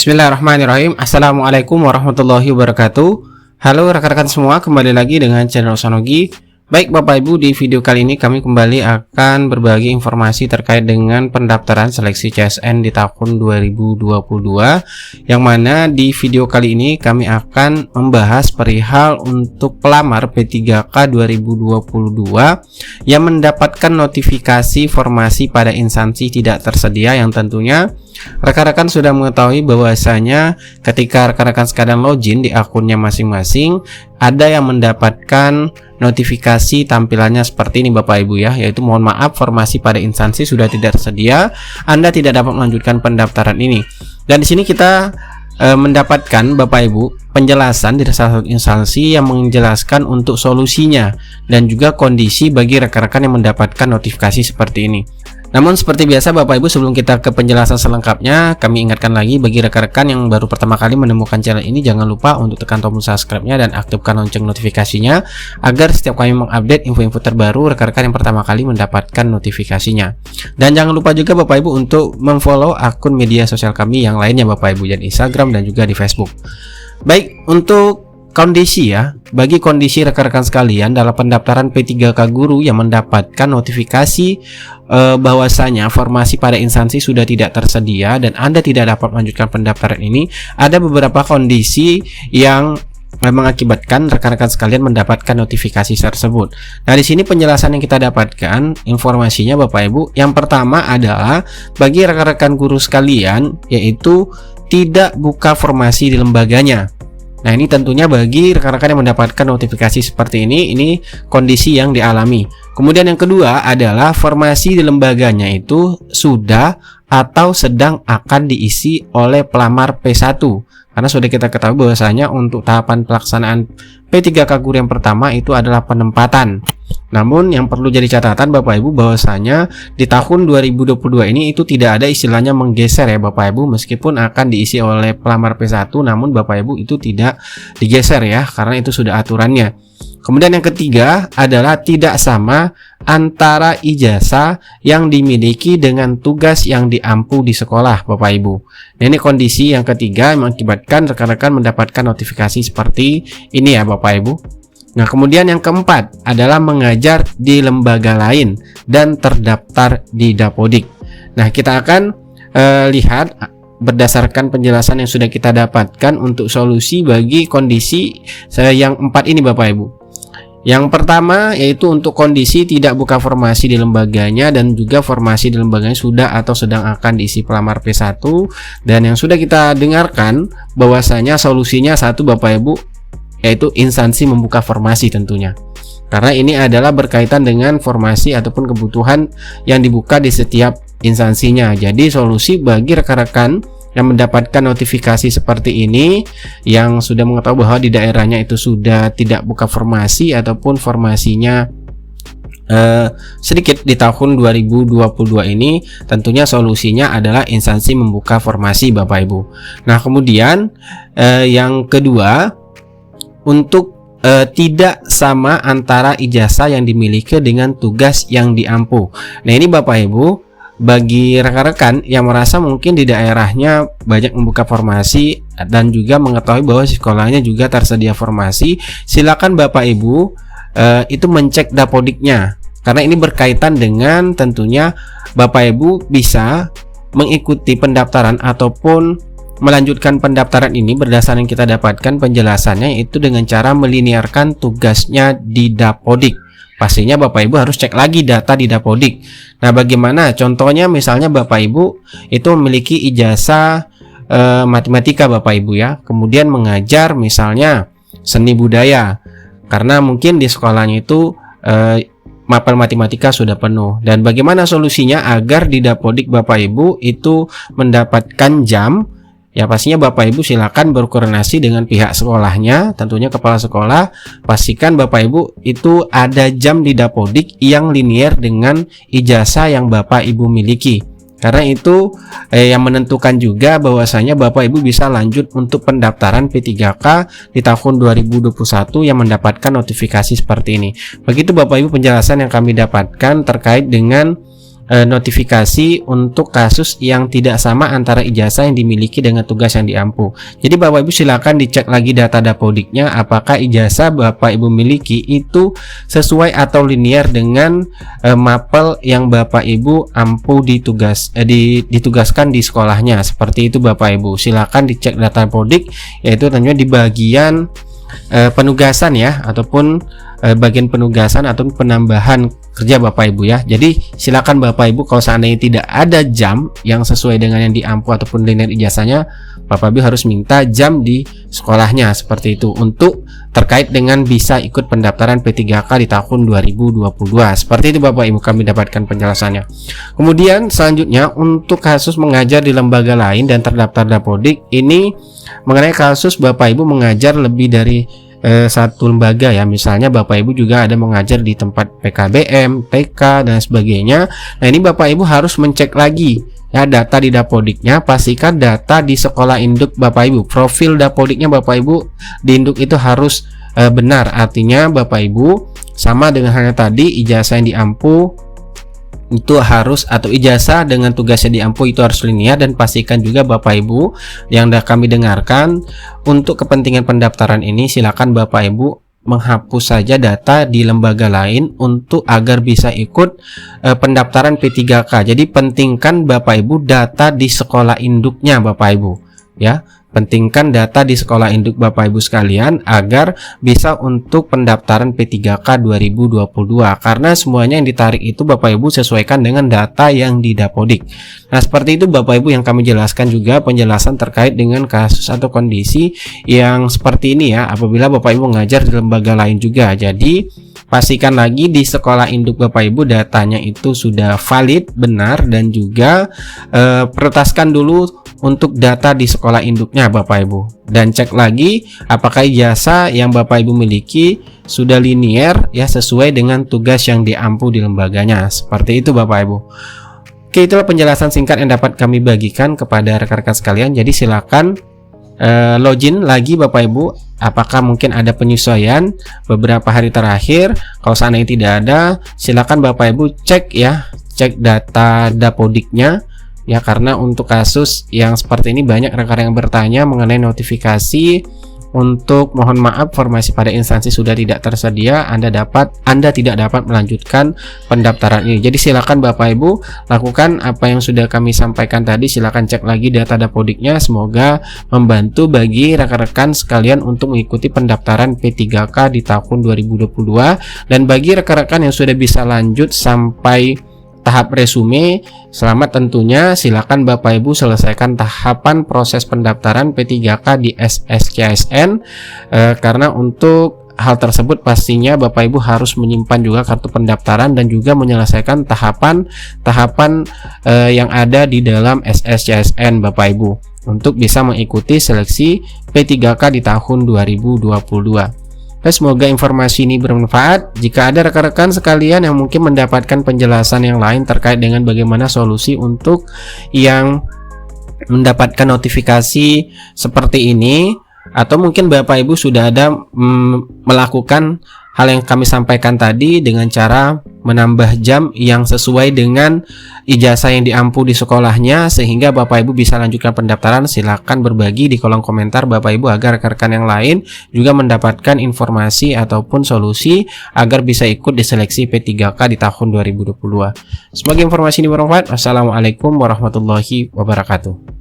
Bismillahirrahmanirrahim. Assalamualaikum warahmatullahi wabarakatuh. Halo rekan-rekan semua, kembali lagi dengan channel Sanogi. Baik Bapak Ibu, di video kali ini kami kembali akan berbagi informasi terkait dengan pendaftaran seleksi CSN di tahun 2022, yang mana di video kali ini kami akan membahas perihal untuk pelamar P3K 2022 yang mendapatkan notifikasi formasi pada instansi tidak tersedia, yang tentunya rekan-rekan sudah mengetahui bahwasanya ketika rekan-rekan sekalian login di akunnya masing-masing, ada yang mendapatkan notifikasi tampilannya seperti ini Bapak Ibu ya, yaitu mohon maaf formasi pada instansi sudah tidak tersedia, Anda tidak dapat melanjutkan pendaftaran ini. Dan di sini kita mendapatkan Bapak Ibu penjelasan dari salah satu instansi yang menjelaskan untuk solusinya dan juga kondisi bagi rekan-rekan yang mendapatkan notifikasi seperti ini. Namun seperti biasa Bapak Ibu, sebelum kita ke penjelasan selengkapnya, kami ingatkan lagi bagi rekan-rekan yang baru pertama kali menemukan channel ini, jangan lupa untuk tekan tombol subscribe-nya dan aktifkan lonceng notifikasinya agar setiap kami mengupdate info-info terbaru, rekan-rekan yang pertama kali mendapatkan notifikasinya. Dan jangan lupa juga Bapak Ibu untuk memfollow akun media sosial kami yang lainnya Bapak Ibu, dan Instagram dan juga di Facebook. Baik, untuk kondisi ya, bagi kondisi rekan-rekan sekalian dalam pendaftaran P3K guru yang mendapatkan notifikasi bahwasanya formasi pada instansi sudah tidak tersedia dan Anda tidak dapat melanjutkan pendaftaran ini, ada beberapa kondisi yang mengakibatkan rekan-rekan sekalian mendapatkan notifikasi tersebut. Nah, di sini penjelasan yang kita dapatkan, informasinya Bapak Ibu, yang pertama adalah bagi rekan-rekan guru sekalian, yaitu tidak buka formasi di lembaganya. Nah, ini tentunya bagi rekan-rekan yang mendapatkan notifikasi seperti ini kondisi yang dialami. Kemudian yang kedua adalah formasi di lembaganya itu sudah atau sedang akan diisi oleh pelamar P1. Karena sudah kita ketahui bahwasanya untuk tahapan pelaksanaan P3K guru yang pertama itu adalah penempatan. Namun yang perlu jadi catatan Bapak Ibu bahwasanya di tahun 2022 ini itu tidak ada istilahnya menggeser ya Bapak Ibu, meskipun akan diisi oleh pelamar P1, namun Bapak Ibu itu tidak digeser ya, karena itu sudah aturannya. Kemudian yang ketiga adalah tidak sama antara ijazah yang dimiliki dengan tugas yang diampu di sekolah Bapak Ibu. Nah, ini kondisi yang ketiga yang mengakibatkan rekan-rekan mendapatkan notifikasi seperti ini ya Bapak Ibu. Nah, kemudian yang keempat adalah mengajar di lembaga lain dan terdaftar di Dapodik. Nah, kita akan lihat berdasarkan penjelasan yang sudah kita dapatkan untuk solusi bagi kondisi yang empat ini Bapak Ibu. Yang pertama yaitu untuk kondisi tidak buka formasi di lembaganya dan juga formasi di lembaganya sudah atau sedang akan diisi pelamar P1, dan yang sudah kita dengarkan bahwasanya solusinya satu Bapak Ibu, yaitu instansi membuka formasi tentunya. Karena ini adalah berkaitan dengan formasi ataupun kebutuhan yang dibuka di setiap instansinya. Jadi solusi bagi rekan-rekan yang mendapatkan notifikasi seperti ini, yang sudah mengetahui bahwa di daerahnya itu sudah tidak buka formasi ataupun formasinya sedikit di tahun 2022 ini, tentunya solusinya adalah instansi membuka formasi Bapak Ibu. Nah, kemudian yang kedua, untuk tidak sama antara ijazah yang dimiliki dengan tugas yang diampu. Nah, ini Bapak Ibu, bagi rekan-rekan yang merasa mungkin di daerahnya banyak membuka formasi dan juga mengetahui bahwa sekolahnya juga tersedia formasi, silakan Bapak Ibu itu mencek Dapodiknya, karena ini berkaitan dengan tentunya Bapak Ibu bisa mengikuti pendaftaran ataupun melanjutkan pendaftaran ini berdasarkan yang kita dapatkan penjelasannya, itu dengan cara melinearkan tugasnya di Dapodik. Pastinya Bapak Ibu harus cek lagi data di Dapodik. Nah, bagaimana? Contohnya misalnya Bapak Ibu itu memiliki ijazah matematika Bapak Ibu ya, kemudian mengajar misalnya seni budaya, karena mungkin di sekolahnya itu mapel matematika sudah penuh. Dan bagaimana solusinya agar di Dapodik Bapak Ibu itu mendapatkan jam? Ya, pastinya Bapak Ibu silakan berkoordinasi dengan pihak sekolahnya, tentunya kepala sekolah. Pastikan Bapak Ibu itu ada jam di Dapodik yang linear dengan ijazah yang Bapak Ibu miliki. Karena itu yang menentukan juga bahwasanya Bapak Ibu bisa lanjut untuk pendaftaran P3K di tahun 2021 yang mendapatkan notifikasi seperti ini. Begitu Bapak Ibu penjelasan yang kami dapatkan terkait dengan notifikasi untuk kasus yang tidak sama antara ijazah yang dimiliki dengan tugas yang diampu. Jadi Bapak Ibu silakan dicek lagi data Dapodiknya apakah ijazah Bapak Ibu miliki itu sesuai atau linear dengan mapel yang Bapak Ibu ampu ditugaskan di sekolahnya. Seperti itu Bapak Ibu. Silakan dicek data Dapodik, yaitu tentunya di bagian penugasan ya, ataupun bagian penugasan atau penambahan kerja Bapak Ibu ya. Jadi silakan Bapak Ibu kalau seandainya tidak ada jam yang sesuai dengan yang diampu ataupun linear ijazahnya, Bapak Ibu harus minta jam di sekolahnya seperti itu untuk terkait dengan bisa ikut pendaftaran P3K di tahun 2022. Seperti itu Bapak Ibu kami dapatkan penjelasannya. Kemudian selanjutnya untuk kasus mengajar di lembaga lain dan terdaftar Dapodik, ini mengenai kasus Bapak Ibu mengajar lebih dari satu lembaga ya, misalnya Bapak Ibu juga ada mengajar di tempat PKBM, TK dan sebagainya. Nah ini Bapak Ibu harus mencek lagi ya data di Dapodiknya, pastikan data di sekolah induk Bapak Ibu, profil Dapodiknya Bapak Ibu di induk itu harus benar, artinya Bapak Ibu sama dengan halnya tadi ijazah yang diampu itu harus, atau ijazah dengan tugasnya diampu itu harus linear, dan pastikan juga Bapak Ibu yang sudah kami dengarkan untuk kepentingan pendaftaran ini silakan Bapak Ibu menghapus saja data di lembaga lain untuk agar bisa ikut pendaftaran P3K. Jadi pentingkan Bapak Ibu data di sekolah induknya Bapak Ibu ya. Pentingkan data di sekolah induk Bapak Ibu sekalian agar bisa untuk pendaftaran P3K 2022, karena semuanya yang ditarik itu Bapak Ibu sesuaikan dengan data yang di Dapodik. Nah seperti itu Bapak Ibu yang kami jelaskan juga penjelasan terkait dengan kasus atau kondisi yang seperti ini ya, apabila Bapak Ibu mengajar di lembaga lain juga. Jadi pastikan lagi di sekolah induk Bapak Ibu datanya itu sudah valid, benar, dan juga prioritaskan dulu untuk data di sekolah induknya Bapak Ibu, dan cek lagi apakah ijazah yang Bapak Ibu miliki sudah linear ya, sesuai dengan tugas yang diampu di lembaganya. Seperti itu Bapak Ibu. Oke, itulah penjelasan singkat yang dapat kami bagikan kepada rekan-rekan sekalian. Jadi silakan login lagi Bapak Ibu apakah mungkin ada penyesuaian beberapa hari terakhir. Kalau seandainya tidak ada, silakan Bapak Ibu cek ya, cek data Dapodiknya ya, karena untuk kasus yang seperti ini banyak rekan-rekan yang bertanya mengenai notifikasi untuk mohon maaf formasi pada instansi sudah tidak tersedia, Anda tidak dapat melanjutkan pendaftaran ini. Jadi silakan Bapak Ibu lakukan apa yang sudah kami sampaikan tadi, silakan cek lagi data Dapodiknya, semoga membantu bagi rekan-rekan sekalian untuk mengikuti pendaftaran P3K di tahun 2022. Dan bagi rekan-rekan yang sudah bisa lanjut sampai tahap resume, selamat tentunya. Silakan Bapak Ibu selesaikan tahapan proses pendaftaran P3K di SSCSN, karena untuk hal tersebut pastinya Bapak Ibu harus menyimpan juga kartu pendaftaran dan juga menyelesaikan tahapan yang ada di dalam SSCSN Bapak Ibu untuk bisa mengikuti seleksi P3K di tahun 2022. Semoga informasi ini bermanfaat. Jika ada rekan-rekan sekalian yang mungkin mendapatkan penjelasan yang lain terkait dengan bagaimana solusi untuk yang mendapatkan notifikasi seperti ini, atau mungkin Bapak Ibu sudah ada melakukan hal yang kami sampaikan tadi dengan cara menambah jam yang sesuai dengan ijazah yang diampu di sekolahnya sehingga Bapak Ibu bisa lanjutkan pendaftaran, silakan berbagi di kolom komentar Bapak Ibu agar rekan-rekan yang lain juga mendapatkan informasi ataupun solusi agar bisa ikut di seleksi P3K di tahun 2022. Semoga informasi ini bermanfaat. Wassalamualaikum warahmatullahi wabarakatuh.